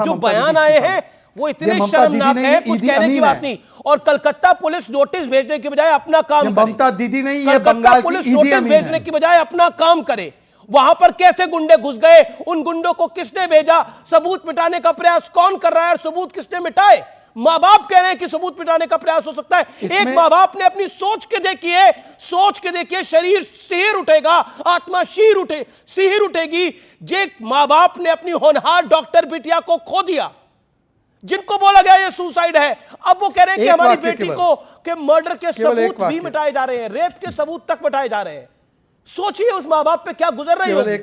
था। जो बयान आए हैं वो इतने शर्मनाक है, कुछ कहने की बात नहीं। और कलकत्ता पुलिस नोटिस भेजने की बजाय अपना काम करे। ममता दीदी नहीं, ये कलकत्ता बंगाल की पुलिस ईदी नोटिस अमीन है। भेजने की बजाय अपना काम करे। वहां पर कैसे गुंडे घुस गए, उन गुंडों को किसने भेजा, सबूत मिटाने का प्रयास कौन कर रहा है और सबूत किसने मिटाए? मां बाप कह रहे हैं कि सबूत मिटाने का प्रयास हो सकता है। एक मां बाप ने अपनी सोच के देखिए, शरीर सिहर उठेगा, आत्मा सिहर उठेगी। जे मां बाप ने अपनी होनहार डॉक्टर बिटिया को खो दिया, जिनको बोला गया ये सुसाइड है, अब वो कह रहे हैं कि हमारी बेटी को के मर्डर के सबूत भी मिटाए जा रहे हैं, रेप के सबूत तक मिटाए जा रहे हैं। सोचिए उस मां बाप पे क्या गुजर रही होगी।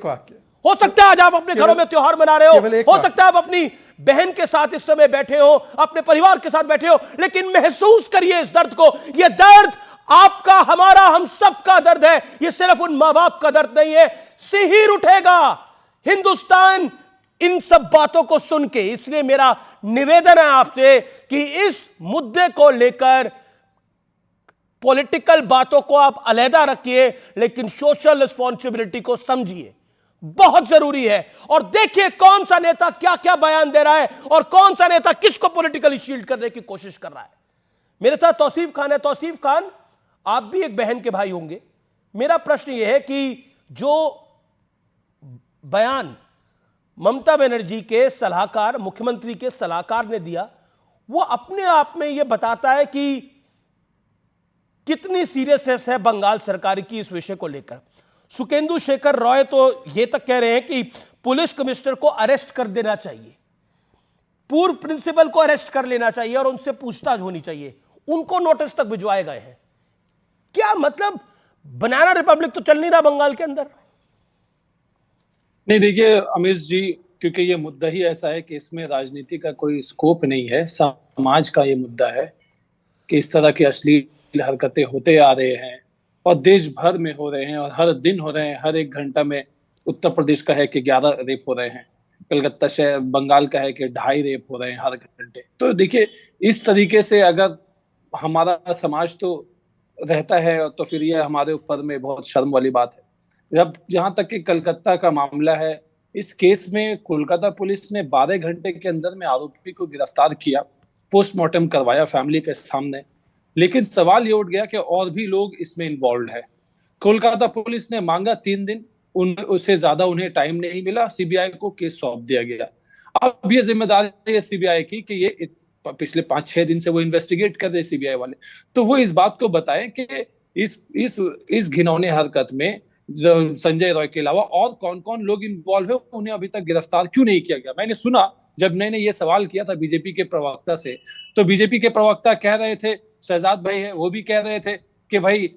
हो सकता है आज आप अपने घरों में त्योहार मना रहे हो सकता है आप अपनी बहन के साथ इस समय बैठे हो, अपने परिवार के साथ बैठे हो, लेकिन महसूस करिए इस दर्द को। यह दर्द आपका, हमारा, हम सबका दर्द है। यह सिर्फ उन मां बाप का दर्द नहीं है। सिहर उठेगा हिंदुस्तान इन सब बातों को सुन के। इसलिए मेरा निवेदन है आपसे कि इस मुद्दे को लेकर पॉलिटिकल बातों को आप अलहदा रखिए, लेकिन सोशल रिस्पॉन्सिबिलिटी को समझिए, बहुत जरूरी है। और देखिए कौन सा नेता क्या क्या बयान दे रहा है और कौन सा नेता किसको पॉलिटिकली शील्ड करने की कोशिश कर रहा है। मेरे साथ तौसीफ खान है। तौसीफ खान, आप भी एक बहन के भाई होंगे। मेरा प्रश्न यह है कि जो बयान ममता बनर्जी के सलाहकार, मुख्यमंत्री के सलाहकार ने दिया, वो अपने आप में यह बताता है कि कितनी सीरियसनेस है बंगाल सरकार की इस विषय को लेकर। सुकेंदु शेखर रॉय तो यह तक कह रहे हैं कि पुलिस कमिश्नर को अरेस्ट कर देना चाहिए, पूर्व प्रिंसिपल को अरेस्ट कर लेना चाहिए और उनसे पूछताछ होनी चाहिए। उनको नोटिस तक भिजवाए गए हैं। क्या मतलब, बनाना रिपब्लिक तो चल नहीं रहा बंगाल के अंदर? नहीं, देखिए अमीश जी, क्योंकि ये मुद्दा ही ऐसा है कि इसमें राजनीति का कोई स्कोप नहीं है, समाज का ये मुद्दा है कि इस तरह की अश्लील हरकतें होते आ रहे हैं और देश भर में हो रहे हैं और हर दिन हो रहे हैं। हर एक घंटा में उत्तर प्रदेश का है कि 11 रेप हो रहे हैं, कलकत्ता शहर बंगाल का है कि 2.5 रेप हो रहे हैं हर घंटे। तो देखिए इस तरीके से अगर हमारा समाज तो रहता है तो फिर ये हमारे ऊपर में बहुत शर्म वाली बात है। जब जहां तक कि कलकत्ता का मामला है, इस केस में कोलकाता पुलिस ने 12 घंटे के अंदर में आरोपी को गिरफ्तार किया, पोस्टमार्टम करवाया फैमिली के सामने, लेकिन सवाल ये उठ गया कि और भी लोग इसमें इन्वॉल्व है। कोलकाता पुलिस ने मांगा 3 दिन, उससे ज्यादा उन्हें टाइम नहीं मिला, सीबीआई को केस सौंप दिया गया। अब ये जिम्मेदारी है सीबीआई की कि ये पिछले 5-6 दिन से वो इन्वेस्टिगेट कर रहे सीबीआई वाले, तो वो इस बात को बताएं कि इस घिनौने हरकत में संजय रॉय के अलावा और कौन कौन लोग इन्वॉल्व है, उन्हें अभी तक गिरफ्तार क्यों नहीं किया गया। मैंने सुना, जब मैंने ये सवाल किया था बीजेपी के प्रवक्ता से, तो बीजेपी के प्रवक्ता कह रहे थे, शहजाद भाई है वो भी कह रहे थे कि भाई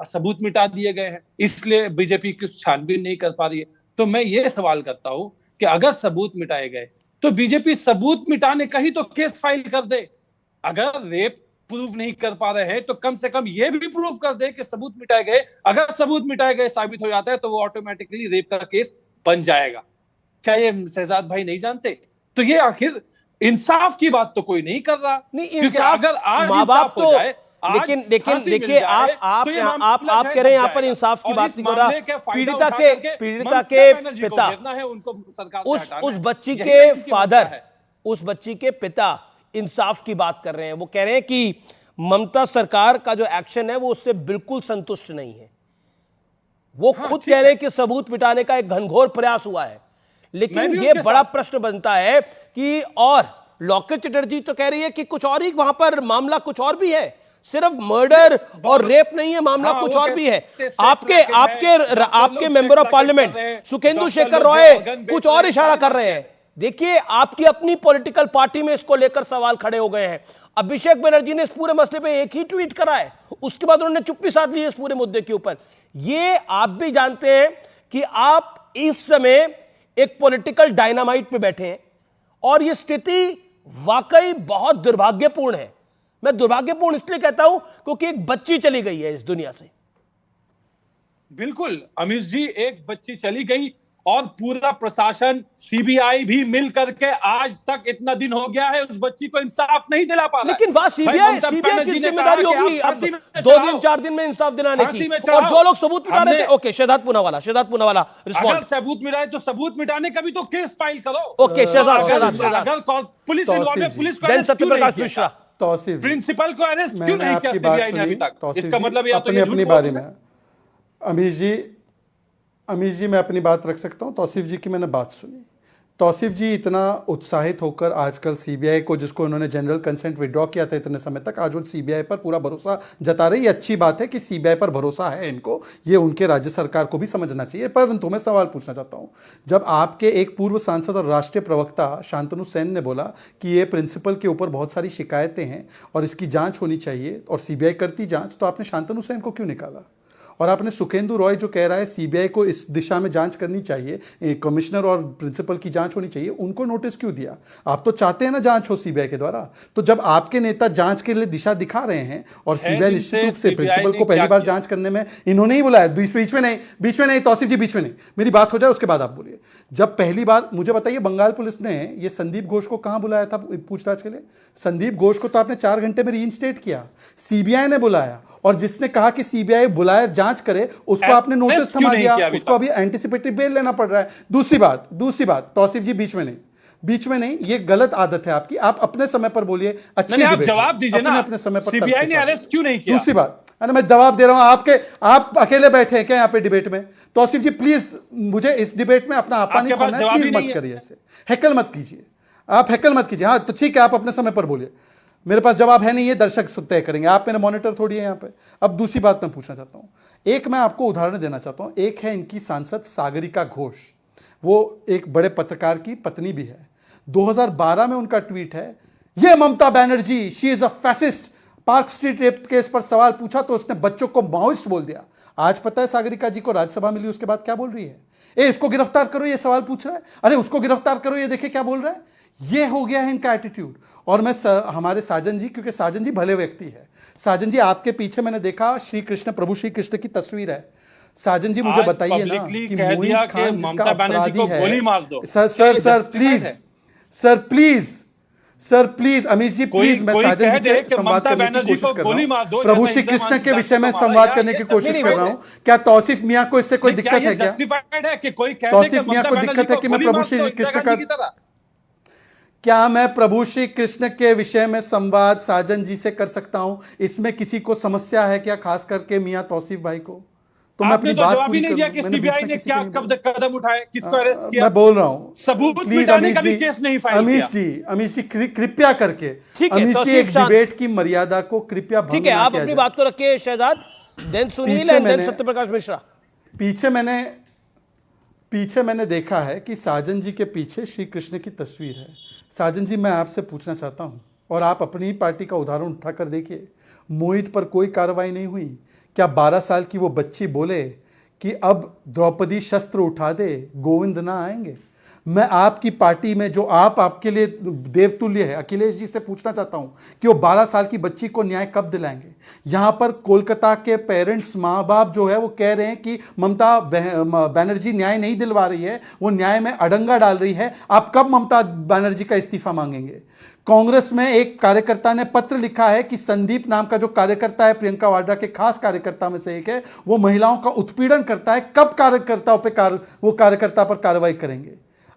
सबूत मिटा दिए गए हैं, इसलिए बीजेपी कुछ छानबीन नहीं कर पा रही है। तो मैं ये सवाल करता हूं कि अगर सबूत मिटाए गए तो बीजेपी सबूत मिटाने का ही तो केस फाइल कर दे। अगर रेप प्रूव नहीं कर पा रहे हैं तो कम से कम ये भी प्रूव कर दे कि सबूत मिटाए गए। अगर सबूत मिटाए गए साबित हो जाता है तो वो ऑटोमेटिकली रेप का केस बन जाएगा। क्या ये शहजाद भाई नहीं जानते? तो ये आखिर इंसाफ की बात तो कोई नहीं कर रहा। नहीं, इंसाफ अगर आज माँ बाप तो, लेकिन देखिए आप कह रहे हैं यहाँ पर इंसाफ की बात नहीं हो रहा। पीड़िता के पिता, उस बच्ची के फादर, उस बच्ची के पिता इंसाफ की बात कर रहे हैं। वो कह रहे हैं कि ममता सरकार का जो एक्शन है वो उससे बिल्कुल संतुष्ट नहीं है। वो खुद कह रहे हैं कि सबूत मिटाने का एक घनघोर प्रयास हुआ है, लेकिन ये बड़ा प्रश्न बनता है कि और लॉकेट चटर्जी तो कह रही है कि कुछ और ही वहां पर मामला कुछ और भी है, सिर्फ मर्डर और रेप नहीं है, मामला कुछ और भी है। आपके member of parliament Sukhendu Sekhar Roy कुछ और इशारा कर रहे हैं। देखिए आपकी अपनी पॉलिटिकल पार्टी में इसको लेकर सवाल खड़े हो गए हैं। अभिषेक बनर्जी ने इस पूरे मसले पे एक ही ट्वीट करा है, उसके बाद उन्होंने चुप्पी साध ली इस पूरे मुद्दे के ऊपर। ये आप भी जानते हैं कि आप इस समय एक पॉलिटिकल डायनामाइट पे बैठे हैं और ये स्थिति वाकई बहुत दुर्भाग्यपूर्ण है। मैं दुर्भाग्यपूर्ण इसलिए कहता हूं क्योंकि एक बच्ची चली गई है इस दुनिया से। बिल्कुल अमीश जी, एक बच्ची चली गई और पूरा प्रशासन, सीबीआई भी मिल करके आज तक इतना दिन हो गया है उस बच्ची को इंसाफ नहीं दिला पा रहा है। लेकिन वहां सीबीआई की जिम्मेदारी होगी अब 2-4 दिन में इंसाफ दिलाने की, और जो लोग सबूत मिटा रहे थे। Okay, Shehzad Poonawalla respond. अगर सबूत मिटाए तो सबूत मिटाने का भी तो केस फाइल करो। ओके, शहजाद अगर पुलिस इन्वॉल्व है, पुलिस को अरेस्ट क्यों नहीं किया? मिश्रा, तौसीफ, प्रिंसिपल को अरेस्ट क्यों नहीं किया सीबीआई ने अभी तक? इसका मतलब या तो ये अपनी बारी में अमीश जी मैं अपनी बात रख सकता हूं। तौसीफ जी की मैंने बात सुनी। तौसीफ जी इतना उत्साहित होकर आजकल सीबीआई को, जिसको उन्होंने जनरल कंसेंट विड्रॉ किया था इतने समय तक, आज वो सीबीआई पर पूरा भरोसा जता रही है। अच्छी बात है कि सीबीआई पर भरोसा है इनको, ये उनके राज्य सरकार को भी समझना चाहिए। परंतु मैं सवाल पूछना चाहता हूं, जब आपके एक पूर्व सांसद और राष्ट्रीय प्रवक्ता शांतनु सेन ने बोला कि ये प्रिंसिपल के ऊपर बहुत सारी शिकायतें हैं और इसकी जाँच होनी चाहिए और सीबीआई करती जाँच, तो आपने शांतनु सेन को क्यों निकाला? और आपने सुखेंदु रॉय जो कह रहा है सीबीआई को इस दिशा में जांच करनी चाहिए, कमिश्नर और प्रिंसिपल की जांच होनी चाहिए, उनको नोटिस क्यों दिया? आप तो चाहते हैं ना जांच हो सीबीआई के द्वारा। तो जब आपके नेता जांच के लिए दिशा दिखा रहे हैं और सीबीआई निश्चित रूप से प्रिंसिपल को पहली बार जांच करने में इन्होंने ही बुलाया, बीच में नहीं तौसीफ जी, बीच में नहीं, मेरी बात हो जाए उसके बाद आप बोलिए। जब पहली बार, मुझे बताइए, बंगाल पुलिस ने ये संदीप घोष को कहां बुलाया था पूछताछ के लिए? संदीप घोष को तो आपने 4 घंटे में रीइंस्टेट किया, सीबीआई ने बुलाया, और जिसने कहा कि सीबीआई बुलाए जांच करे उसको आपने नोटिस थमा दिया, उसको अभी एंटीसिपेटरी बेल लेना पड़ रहा है। दूसरी बात तौसीफ जी, बीच में नहीं, ये गलत आदत है आपकी। आप अपने समय पर बोलिए, अच्छी आप जवाब दीजिए ना, अपने समय पर। सीबीआई ने अरेस्ट क्यों नहीं किया? दूसरी बात, अरे मैं जवाब दे रहा हूं, आप अकेले बैठे हैं क्या यहाँ पे डिबेट में? तौसीफ जी प्लीज, मुझे इस डिबेट में अपना आपा नहीं खोलना है, प्लीज मत करिए ऐसे, हैकल मत कीजिए, आप हैकल मत कीजिए। हाँ तो ठीक है, आप अपने समय पर बोलिए, मेरे पास जवाब है नहीं, ये दर्शक तय करेंगे, आप मेरे मॉनिटर थोड़ी है यहाँ पे। अब दूसरी बात मैं पूछना चाहता हूँ, एक मैं आपको उदाहरण देना चाहता हूँ। एक है इनकी सांसद सागरिका घोष, वो एक बड़े पत्रकार की पत्नी भी है। 2012 में उनका ट्वीट है, ये Mamata Banerjee she is a fascist. Park Street rape case पर सवाल पूछा तो उसने बच्चों को माओइस्ट बोल दिया। आज पता है सागरिका जी को राज्यसभा मिली उसके बाद क्या बोल रही है? इसको गिरफ्तार करो, ये सवाल पूछ रहा है, अरे उसको गिरफ्तार करो, ये देखिए क्या बोल रहा है। ये हो गया है इनका एटीट्यूड। और मैं हमारे साजन जी, क्योंकि साजन जी भले व्यक्ति है, साजन जी आपके पीछे मैंने देखा प्रभु श्री कृष्ण की तस्वीर है। साजन जी मुझे बताइए ना कि मोहित खान जिसका अपराधी है, sir please Amish ji please, मैं साजन जी से संवाद करने की कोशिश कर रहा हूँ, प्रभु श्री कृष्ण के विषय में संवाद करने की कोशिश कर रहा हूँ। क्या तौसीफ मियाँ को इससे कोई दिक्कत है क्या? तौसीफ मियाँ को दिक्कत है कि मैं प्रभु श्री कृष्ण का, क्या मैं प्रभु श्री कृष्ण के विषय में संवाद साजन जी से कर सकता हूं? इसमें किसी को समस्या है क्या, खास करके मियां तौसीफ भाई को? तो मैं अपनी बात पूरी नहीं दिया कि सीबीआई ने क्या कदम उठाए, किसको अरेस्ट किया? मैं बोल रहा हूं, सबूत मिटाने का भी केस नहीं फाइल किया। अमीश जी कृपया करके, अमीश जी एक डिबेट की मर्यादा को कृपया भंग ठीक है, आप अपनी बात को रखिए Shehzad, then Sunil and then Satyaprakash Mishra. पीछे मैंने देखा है कि साजन जी के पीछे श्री कृष्ण की तस्वीर है। साजन जी मैं आपसे पूछना चाहता हूं, और आप अपनी ही पार्टी का उदाहरण उठाकर देखिए, मोहित पर कोई कार्रवाई नहीं हुई। क्या 12 साल की वो बच्ची बोले कि अब द्रौपदी शस्त्र उठा दे, गोविंद ना आएंगे? मैं आपकी पार्टी में जो आपके लिए देवतुल्य है, अखिलेश जी से पूछना चाहता हूं कि वो 12 साल की बच्ची को न्याय कब दिलाएंगे? यहां पर कोलकाता के पेरेंट्स, माँ बाप जो है वो कह रहे हैं कि ममता बनर्जी न्याय नहीं दिलवा रही है, वो न्याय में अड़ंगा डाल रही है। आप कब ममता बनर्जी का इस्तीफा मांगेंगे? कांग्रेस में एक कार्यकर्ता ने पत्र लिखा है कि संदीप नाम का जो कार्यकर्ता है, प्रियंका वाड्रा के खास कार्यकर्ता में से एक है, वो महिलाओं का उत्पीड़न करता है। कब वो कार्यकर्ता पर कार्रवाई करेंगे?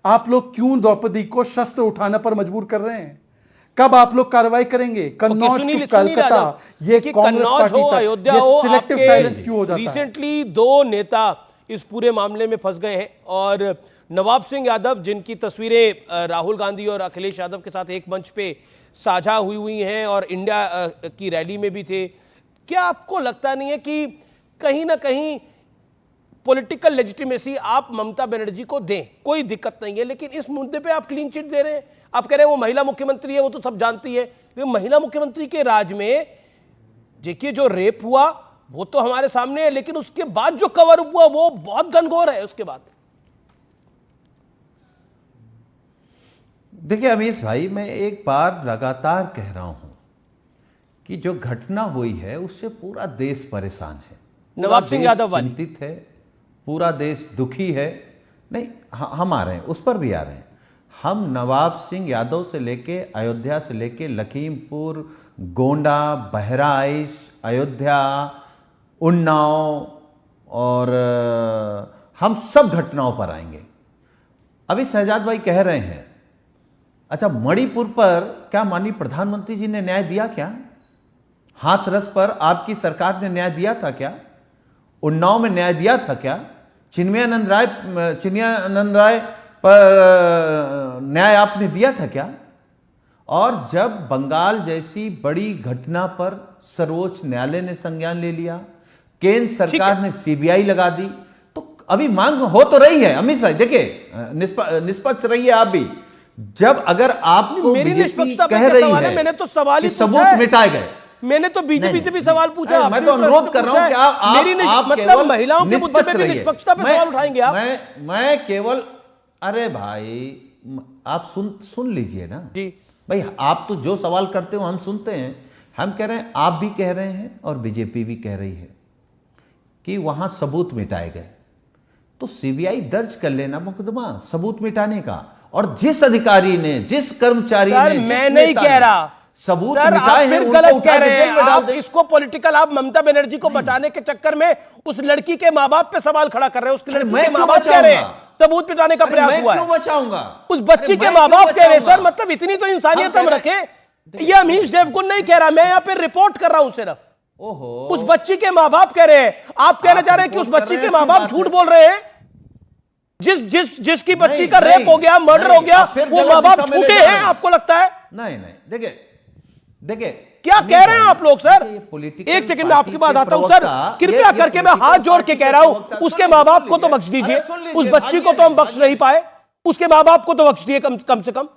आप लोग क्यों द्रौपदी को शस्त्र उठाने पर मजबूर कर रहे हैं? कब आप लोग कार्रवाई करेंगे? कन्नौज टू कलकत्ता, ये कांग्रेस पार्टी तक, ये सिलेक्टिव साइलेंस क्यों हो जाता है? रिसेंटली 2 नेता इस पूरे मामले में फंस गए हैं, और नवाब सिंह यादव जिनकी तस्वीरें राहुल गांधी और अखिलेश यादव के साथ एक मंच पे साझा हुई हैं और इंडिया की रैली में भी थे। क्या आपको लगता नहीं है कि कहीं ना कहीं पॉलिटिकल लेजिटिमेसी आप ममता बनर्जी को दें, कोई दिक्कत नहीं है, लेकिन इस मुद्दे पे आप क्लीन चिट दे रहे हैं? आप कह रहे हैं वो महिला मुख्यमंत्री है, वो तो सब जानती है, लेकिन महिला मुख्यमंत्री के राज में देखिए जो रेप हुआ वो तो हमारे सामने है, लेकिन उसके बाद जो कवर हुआ वो बहुत घनघोर है। उसके बाद देखिए अमीश भाई, मैं एक बार लगातार कह रहा हूं कि जो घटना हुई है उससे पूरा देश परेशान है, नवाब सिंह यादव वाली चिंतित है, पूरा देश दुखी है। नहीं, हम आ रहे हैं, उस पर भी आ रहे हैं। हम नवाब सिंह यादव से लेके, अयोध्या से लेके लखीमपुर, गोंडा, बहराइच, अयोध्या, उन्नाव और हम सब घटनाओं पर आएंगे। अभी शहजाद भाई कह रहे हैं, अच्छा मणिपुर पर क्या माननीय प्रधानमंत्री जी ने न्याय दिया क्या? हाथरस पर आपकी सरकार ने न्याय दिया था क्या? उन्नाव में न्याय दिया था क्या? चिन्मयानंद राय पर न्याय आपने दिया था क्या? और जब बंगाल जैसी बड़ी घटना पर सर्वोच्च न्यायालय ने संज्ञान ले लिया, केंद्र सरकार ने सीबीआई लगा दी, तो अभी मांग हो तो रही है। अमित भाई देखिए, निष्पक्ष रहिए आप भी। जब अगर आपको मेरी बीजेपी निष्पक्षता कह रही है, मैंने तो सवाल ही कि सबूत मिटाए गए, मैंने तो बीजेपी से भी सवाल पूछा। मैं तो अनुरोध कर रहा हूं कि आप मेरी मतलब महिलाओं के मुद्दे पे भी निष्पक्षता पे सवाल उठाएंगे आप? मैं केवल, अरे भाई आप सुन लीजिए ना जी भाई, आप तो जो सवाल करते हो हम सुनते हैं। हम कह रहे हैं, आप भी कह रहे हैं और बीजेपी भी कह रही है कि वहां सबूत मिटाए गए, तो सीबीआई दर्ज कर लेना मुकदमा सबूत मिटाने का। और जिस अधिकारी ने, जिस कर्मचारी ने, मैं नहीं कह रहा सबूत सर, मिटाए आप हैं, फिर उनको गलत उठा कह के रहे जेल हैं। में डाल आप दें। इसको पॉलिटिकल, आप ममता बनर्जी को बचाने के चक्कर में उस लड़की के माँ बाप पे सवाल खड़ा कर रहे हैं। उसकी लड़की मैं के माँ क्यों बाप कह रहे हैं बचाऊंगा? सबूत मिटाने का प्रयास हुआ क्यों है। बचाऊंगा? उस बच्ची के माँ बाप कह रहे हैं। सर मतलब इतनी तो इंसानियत हम रखें। ये अमीश देवगुन नहीं कह रहा, मैं यहाँ पे रिपोर्ट कर रहा हूं सिर्फ। ओहो, उस बच्ची के माँ बाप कह रहे हैं, आप कहना चाह रहे हैं कि उस बच्ची के माँ बाप झूठ बोल रहे हैं? जिसकी बच्ची का रेप हो गया, मर्डर हो गया, वो माँ बाप झूठे हैं आपको लगता है? नहीं, देखिए क्या कह रहे हैं आप लोग सर? पॉलिटिकल एक सेकंड में आपकी बात आता हूं सर। प्रवक्ता, कृपया ये करके मैं हाथ जोड़ के कह रहा हूं, उसके माँ बाप को तो बख्श दीजिए। उस बच्ची को तो हम बख्श नहीं पाए, उसके माँ बाप को तो बख्श दिए कम से कम।